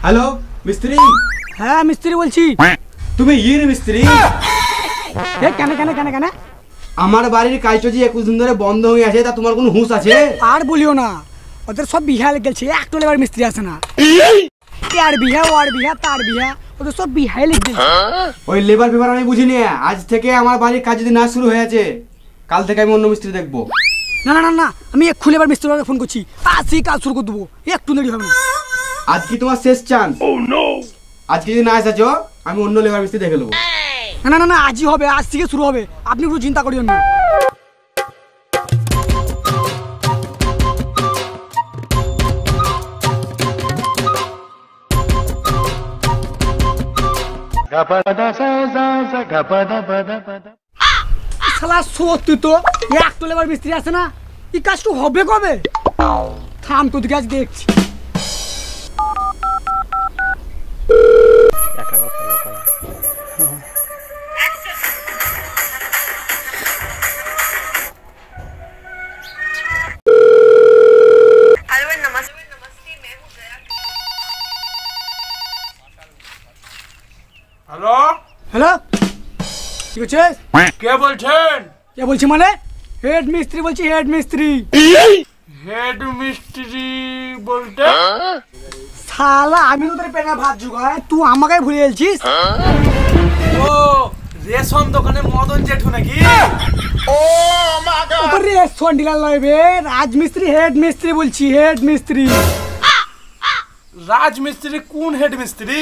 Hello মিস্ত্রি। হ্যাঁ মিস্ত্রি বলছি। তুমি ইয়ে মিস্ত্রি? কেন কেন কেন কেন? আমার বাড়ির কাজটা যে 21 দিন ধরে বন্ধ হয়ে আছে, তা তোমার কোনো হুঁশ আছে? আর বলিও না, ওদের সব বিহা লেগেছে, একটু লেবার মিস্ত্রি আছে না। আর বিহা ওর বিহা তার বিহা, ওদের সব বিহাই লেগেছে। ওই লেবার ফেবার আমি বুঝিনি। আজ থেকে আমার বাড়ির কাজ যদি না শুরু হয়েছে, কাল থেকে আমি অন্য মিস্ত্রি দেখবো। না না না না, আমি এক্ষুনি এবার মিস্ত্রিকে ফোন করছি, আজই কাজ শুরু করে দেবো, একটু দেরি হবে না। আজ কি তোমার শেষ চান্স? আজকে যদি না এসেছো, আমি অন্য লেবার মিস্ত্রি দেখে নেবো। না না না, আজই হবে, আজ থেকে শুরু হবে, আপনি কোনো চিন্তা করিয়েন না। শালা সত্যি তো, একটু লেবার মিস্ত্রি আছে না, এই কাজটা হবে কবে? থাম তো দিকে আজ দেখছি। হ্যালো হ্যালো, কি করছিস? কে বলছেন? কে বলছি মানে? হেড মিস্ত্রি বলছি, হেড মিস্ত্রি। হেড মিস্ত্রি বলতে? শালা আমি তো তোর পেনা ভাত জোগায়, তুই আমাকে ভুলে গেছিস? ও রেশন দোকানে মদন জেঠু নাকি? ও মা গড! ওরে রেশন ডিলার লইবে, রাজমিস্ত্রি হেড মিস্ত্রি বলছি, হেড মিস্ত্রি। রাজমিস্ত্রি কোন হেড মিস্ত্রি?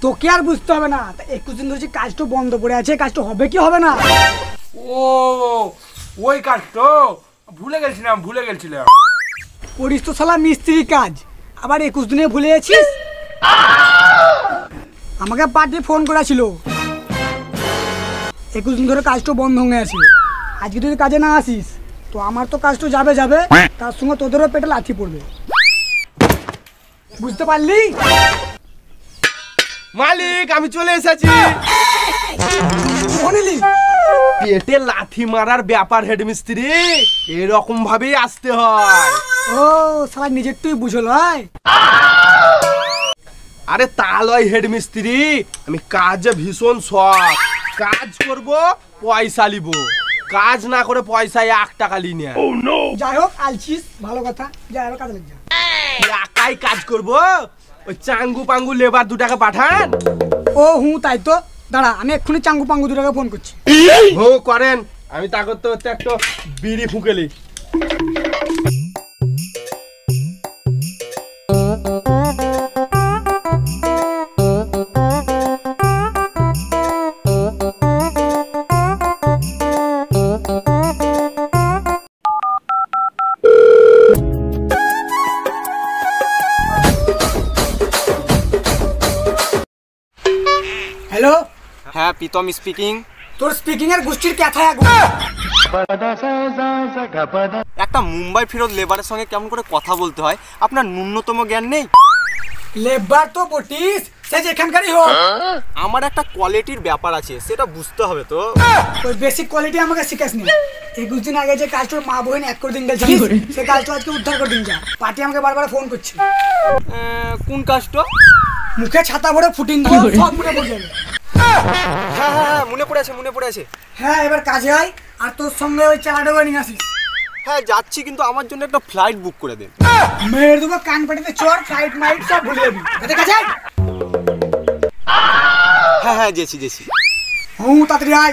তোকে আর বুঝতে হবে না, 21 দিন ধরে কাজটা বন্ধ পড়ে আছে, কাজটা হবে কি হবে না? ও ওই কাজ তো ভুলে গেছিলাম। করিস তো শালা মিস্ত্রি কাজ, আবার 21 দিনে ভুলে গেছিস? আমাকে পার্টি ফোন করেছিল, 21 দিন ধরে কাজটা বন্ধ হয়ে আছে, আজকে যদি কাজে না আসিস তো আমার তো কাজটা যাবে, তার সঙ্গে তোদেরও পেটে লাথি পড়বে, বুঝতে পারলি? মালিক আমি চলে এসেছি। পেটে লাথি মারার ব্যাপার হেড মিস্ত্রি, এরকম ভাবেই আসতে হয়। ও শালা নিজের তুই বুঝল হয়? আরে তা লয় হেড মিস্ত্রি, আমি কাজে ভীষণ শখ। কাজ করব, পয়সা লিব, কাজ না করে পয়সা 1 টাকা লি না। যাই হোক আলছিস, ভালো কথা, যাই হোক কাজে লেগে যা। একাই কাজ করব, ওই চাঙ্গু পাঙ্গু লেবার 2 টাকা পাঠান। ও তাই তো, দাঁড়া আমি এক্ষুনি চাঙ্গু পাঙ্গু দুটাকে ফোন করছি। করেন, আমি তা করতে করতে একটা বিড়ি ফুঁকেলি। হ্যালো, হ্যাঁ প্রীতম স্পিকিং। তোর স্পিকিং এর গোষ্ঠীর কথায় আগুন। একটা মুম্বাই ফেরত লেবারের সঙ্গে কেমন করে কথা বলতে হয় আপনার ন্যূনতম জ্ঞান নেই? লেবার তো বটিস, সে যেখানকারই হোক, আমার একটা কোয়ালিটির ব্যাপার আছে, সেটা বুঝতে হবে তো। তোর বেসিক কোয়ালিটি আমাকে শিখাস নি। 21 দিন আগে যে কাজটার মা বোন এক করে দিন গেছিস, সে কাজটা আজকে উদ্ধার করে দিন যা। পার্টি আমাকে বারবার ফোন করছে। কোন কাজটা? মুখে ছাতা ভরে ফুটিং দেবো, সব মনে পড়ে যাবে। হ্যাঁ মনে পড়ে আছে। হ্যাঁ এবার কাজে আয়, আর তোর সঙ্গে ওই চালাটা নিয়ে আসিস। হ্যাঁ যাচ্ছি, কিন্তু আমার জন্য একটা ফ্লাইট বুক করে দেন। মেয়ের দেবো কান পাটিতে চোর, ফ্লাইট মাইট সব ভুলে যাবি। কাজে আয়। হ্যাঁ জেছি। তাড়াতাড়ি আয়।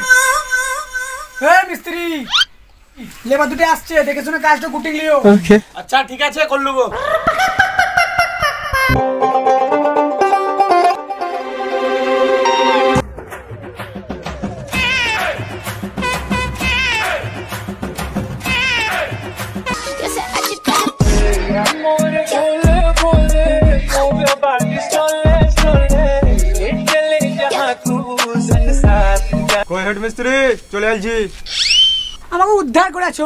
মিস্ত্রি, লেবার দুটো আসছে, দেখে শুনে কাজটা গুটিং লিও। আচ্ছা ঠিক আছে, করে নেবো। হেড মিস্ত্রি চলে আসছি। আমাকে উদ্ধার করেছো।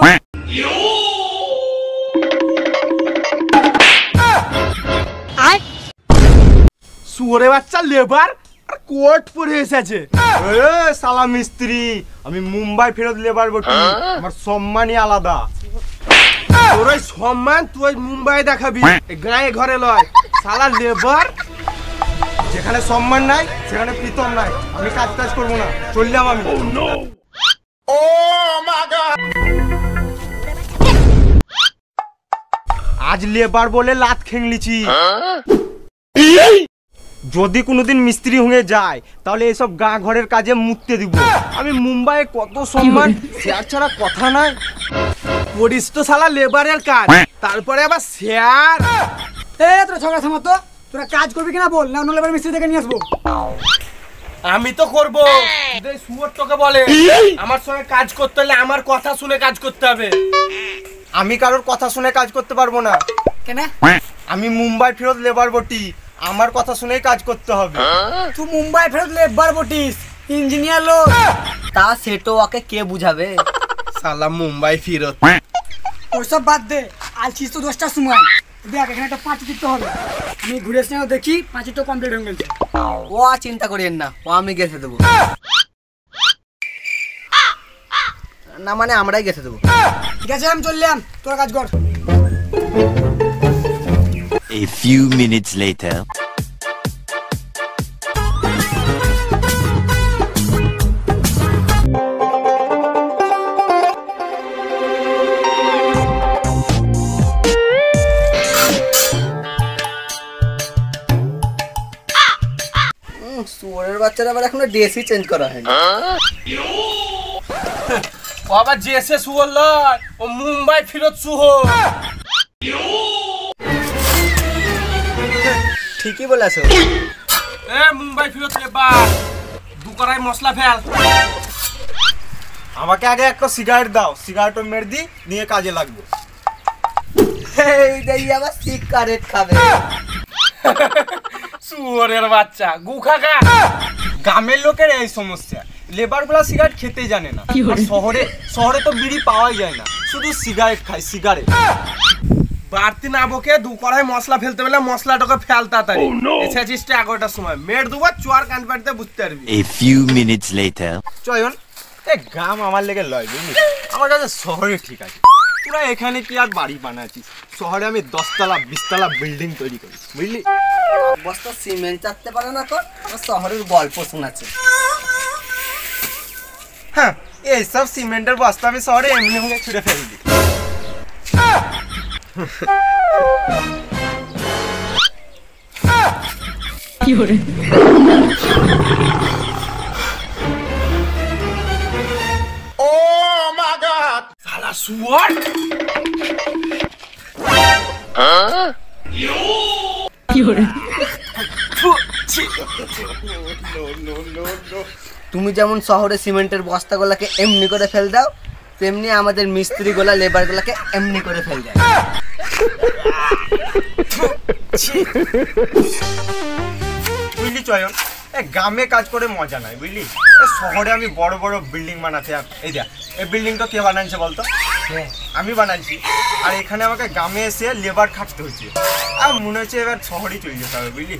শুয়োরে বাচ্চা লেবার আর কোট পরে এসেছে। এ শালা মিস্ত্রি, আমি মুম্বাই ফেরত লেবার বটি, আমার সম্মানই আলাদা। তোর ওই সম্মান তুই মুম্বাই দেখাবি, এই গায়ে ঘরে লয়। শালা লেবার, যেখানে সম্মান নাই সেখানে প্রীতম নাই। আমি কাজ টাজ করবো না, চললাম আমি। আজ লেবার বলে লাত খেংলিছি, যদি কোনোদিন মিস্ত্রি হয়ে যায় তাহলে এসব গা ঘরের কাজে মুততে দিব। আমি মুম্বাইয়ে কত সম্মান, শেয়ার ছাড়া কথা নাই। করিস তো শালা লেবারের কাজ, তারপরে আবার শেয়ার। এ তোরা ঝগড়া থামা তো, তোরা কাজ করবি কিনা বল, না অন্য লেবার মিস্ত্রি থেকে নিয়ে আসবো। আমি তো করবো, শুয়োর তোকে বলে আমার সঙ্গে কাজ করতে হলে আমার কথা শুনে কাজ করতে হবে। আমি কারোর কথা শুনে কাজ করতে পারবো না, কেন? আমি মুম্বাই ফেরত লেবার বটি, আমার কথা শুনেই কাজ করতে হবে। তুই মুম্বাই ফেরত লেবার বটিস, ইঞ্জিনিয়ার লোক। তা সেটো ওকে কে বুঝাবে? শালা মুম্বাই ফিরত। ওসব বাদ দে, আলছিস তো 10টার সময়। দেখ এখানে একটা পাঁচি দিতে হবে, আমি ঘুরে এসে দেখি পাঁচিটা কমপ্লিট হয়ে গেছে। ও আর চিন্তা করিয়েন না, ও আমি গেছে দেবো। না মানে আমরাই গেছে দেবো। ঠিক আছে আমি চললাম, তোরা কাজ কর। A few minutes later. শুয়োরের বাচ্চারা আবার এখনো ড্রেসই চেঞ্জ করা হয়নি। ও আবার জেসে শুয়োর লয়, ও মুম্বাই ফিরত শুয়োর। ঠিকই বলেছো। এ মুম্বাই ফিরত লেবার, দু কড়াই মশলা ফেল। আমাকে আগে একটা সিগারেট দাও, সিগারেটও মেরে দি, নিয়ে কাজে লাগবে। এই দেখি আবার সিগারেট খাবে। শুয়োরের বাচ্চা, গুখা খা। গ্রামের লোকের এই সমস্যা, লেবার গুলা সিগারেট খেতেই জানে না। আর শহরে শহরে তো বিড়ি পাওয়াই যায় না, শুধু সিগারেট খায়, সিগারেট। বাড়তি না বকে দু কড়াই মশলা ফেলতে বলে মশলাটাকে ফেল তাড়াতাড়ি। এসেছিস 11টার সময়, মেয়ের দুবার চোয়ার কান পাড়তে বুঝতে পারবি। A few minutes later. চয়ন, এই গ্রাম আমার লেগে লয়, বুঝলি? আমার কাছে শহরে ঠিক আছে। তোরা এখানে কি আর বাড়ি বানাচ্ছিস? শহরে আমি 10তলা 20তলা বিল্ডিং তৈরি করি, বুঝলি? বস্তা সিমেন্ট চাটতে পারে না তো, ও শহরের গল্প শোনাচ্ছে। হ্যাঁ, এইসব সিমেন্টের বস্তা আমি শহরে এমনি মুখে ছুঁড়ে ফেলে দিই। শালা শুয়োর। তুমি যেমন শহরে সিমেন্টের বস্তাগুলোকে এমনি করে ফেল দাও, তেমনি আমাদের মিস্ত্রিগুলা লেবারগুলোকে এমনি করে ফেল দেয়। বুঝলি চয়ন, এই গ্রামে কাজ করে মজা নাই, বুঝলি? শহরে আমি বড় বড় বিল্ডিং বানাতে। এই দেখ, এই বিল্ডিংটা কে বানাচ্ছে বলতো? আমি বানাচ্ছি। আর এখানে আমাকে গ্রামে এসে লেবার খাটতে হচ্ছে। আর মনে হচ্ছে এবার শহরেই চলে যেতে হবে, বুঝলি?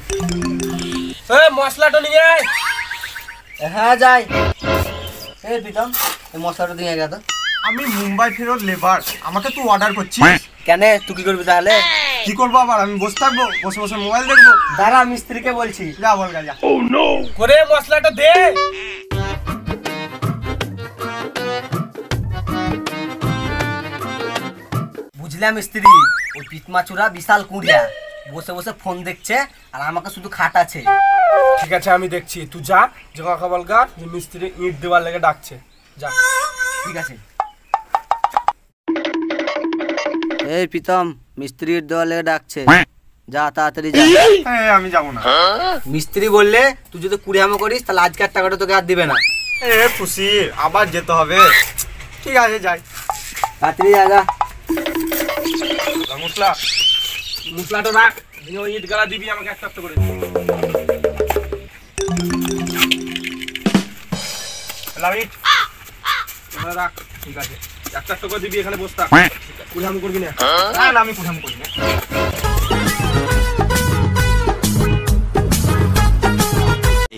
এ মশলাটা নিয়ে আয়। হ্যাঁ যাই। এই প্রীতম, এই মশলাটা দিয়ে গেল। আমি মুম্বাই ফেরত লেবার, আমাকে তুই অর্ডার করছিস? কেন, তুই কি করবি তাহলে? কি করবো আবার? আমি বসে থাকবো, বসে বসে মোবাইল দেখবো? দাঁড়া, মিস্ত্রিকে বলছি। যা বল যা। করে মশলাটা দে। বুঝলাম মিস্ত্রি, ওই পিতমাচুরা বিশাল কুড়িয়া বসে বসে ফোন দেখছে আর আমাকে শুধু খাটাচ্ছে। ঠিক আছে আমি দেখছি, তুই যা, জগা খবর গা, যে মিস্ত্রি ইট দেওয়ার লেগে ডাকছে, যা। ঠিক আছে। এই প্রীতম, মিস্ত্রি দেওয়ালে ডাকছে, যা তাড়াতাড়ি যা। হ্যাঁ, আমি যাবো না। মিস্ত্রি বললে তুই যদি কুড়িয়ামো করিস তাহলে আজকে আর টাকাটা তোকে আর দিবে না। খুশি, আবার যেতে হবে। ঠিক আছে, যাই। তাড়াতাড়ি যা। মশলা মশলাটা রাখ, ইট গালা দিবি আমাকে একটা একটা করে। লাইট রাখ, ঠিক আছে, একটা একটা করে দিবি, এখানে বসতা। কুড়াম করবি না। না, আমি কুঠাম করি না।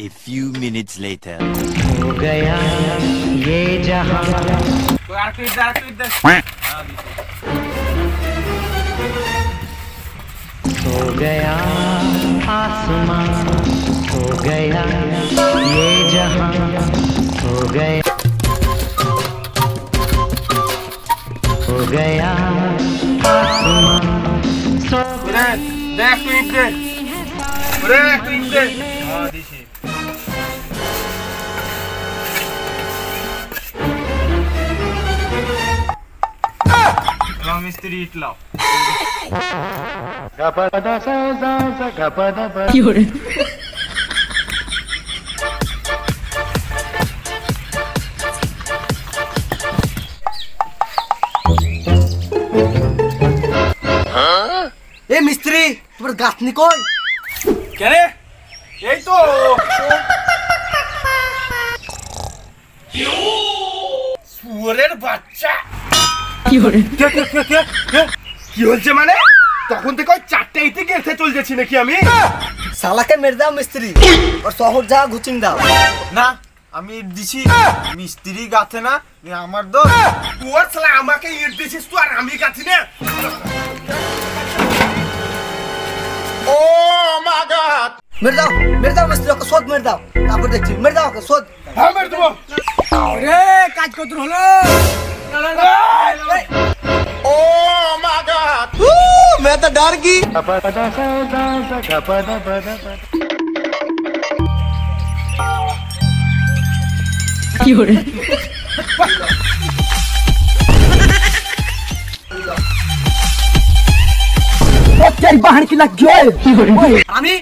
A few later. দেখ তুই দে ওরে তুই দে দিছি মিস্ত্রি ইটলাও এ মিস্ত্রি তোমার গাঁথনি কই? কেন এই তো শুয়োরের বাচ্চা কি হচ্ছে মানে তখন থেকে ওই চারটে ইতে গেছে চলতেছি নাকি আমি শালাকে মেরে দাও মিস্ত্রি, ওর শহর যা ঘুচিং দাও। না আমি ইট দিছি, মিস্ত্রি গাছে না এ আমার দোষ। তোর শালা আমাকে ইট দিছিস তো আর আমি গাছি না মেরে দাও মিস্ত্রি, ওকে শোধ মেরে দাও, তারপর দেখছি মেরে দাও ওকে শোধ। হ্যাঁ মেরে দেবো রে কাজ কত হলো? मैं तो डर गई। আমি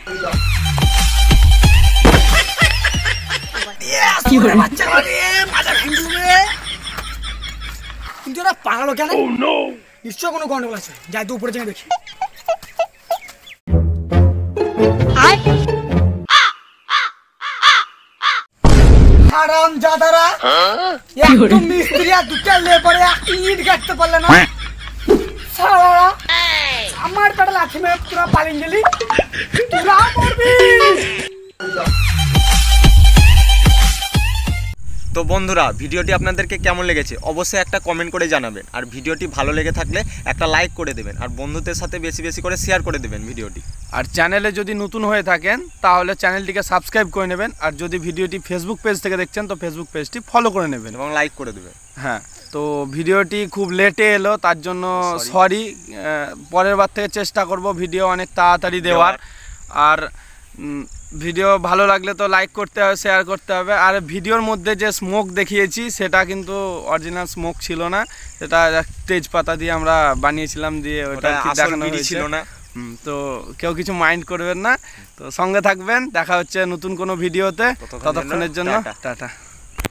কিন্তু ওরা পাগল কেন? নিশ্চয় কোনো গন্ডগোল আছে, যাই তো উপরে জেনে দেখি। হারাম জাদারা, একদম মিস্ত্রি আর দুটা লেবারে ইট গাড়তে পারলে না সারারা। আমার পেটে লাথি মেরে তোরা পালিয়ে গেলি, তোরা মরবি। তো বন্ধুরা ভিডিওটি আপনাদেরকে কেমন লেগেছে অবশ্যই একটা কমেন্ট করে জানাবেন, আর ভিডিওটি ভালো লেগে থাকলে একটা লাইক করে দেবেন, আর বন্ধুদের সাথে বেশি বেশি করে শেয়ার করে দেবেন ভিডিওটি। আর চ্যানেলে যদি নতুন হয়ে থাকেন তাহলে চ্যানেলটিকে সাবস্ক্রাইব করে নেবেন, আর যদি ভিডিওটি ফেসবুক পেজ থেকে দেখছেন তো ফেসবুক পেজটি ফলো করে নেবেন এবং লাইক করে দেবেন। হ্যাঁ, তো ভিডিওটি খুব লেটে এলো তার জন্য সরি। পরের বার থেকে চেষ্টা করব ভিডিও অনেক তাড়াতাড়ি দেওয়ার। আর ভিডিও ভালো লাগলে তো লাইক করতে হবে, শেয়ার করতে হবে। আর ভিডিওর মধ্যে যে স্মোক দেখিয়েছি সেটা কিন্তু অরিজিনাল স্মোক ছিল না, সেটা তেজপাতা দিয়ে আমরা বানিয়েছিলাম, দিয়ে ওটা দেখানো ছিল না। তো কেউ কিছু মাইন্ড করবেন না, তো সঙ্গে থাকবেন। দেখা হচ্ছে নতুন কোনো ভিডিওতে, ততক্ষণের জন্য টাটা।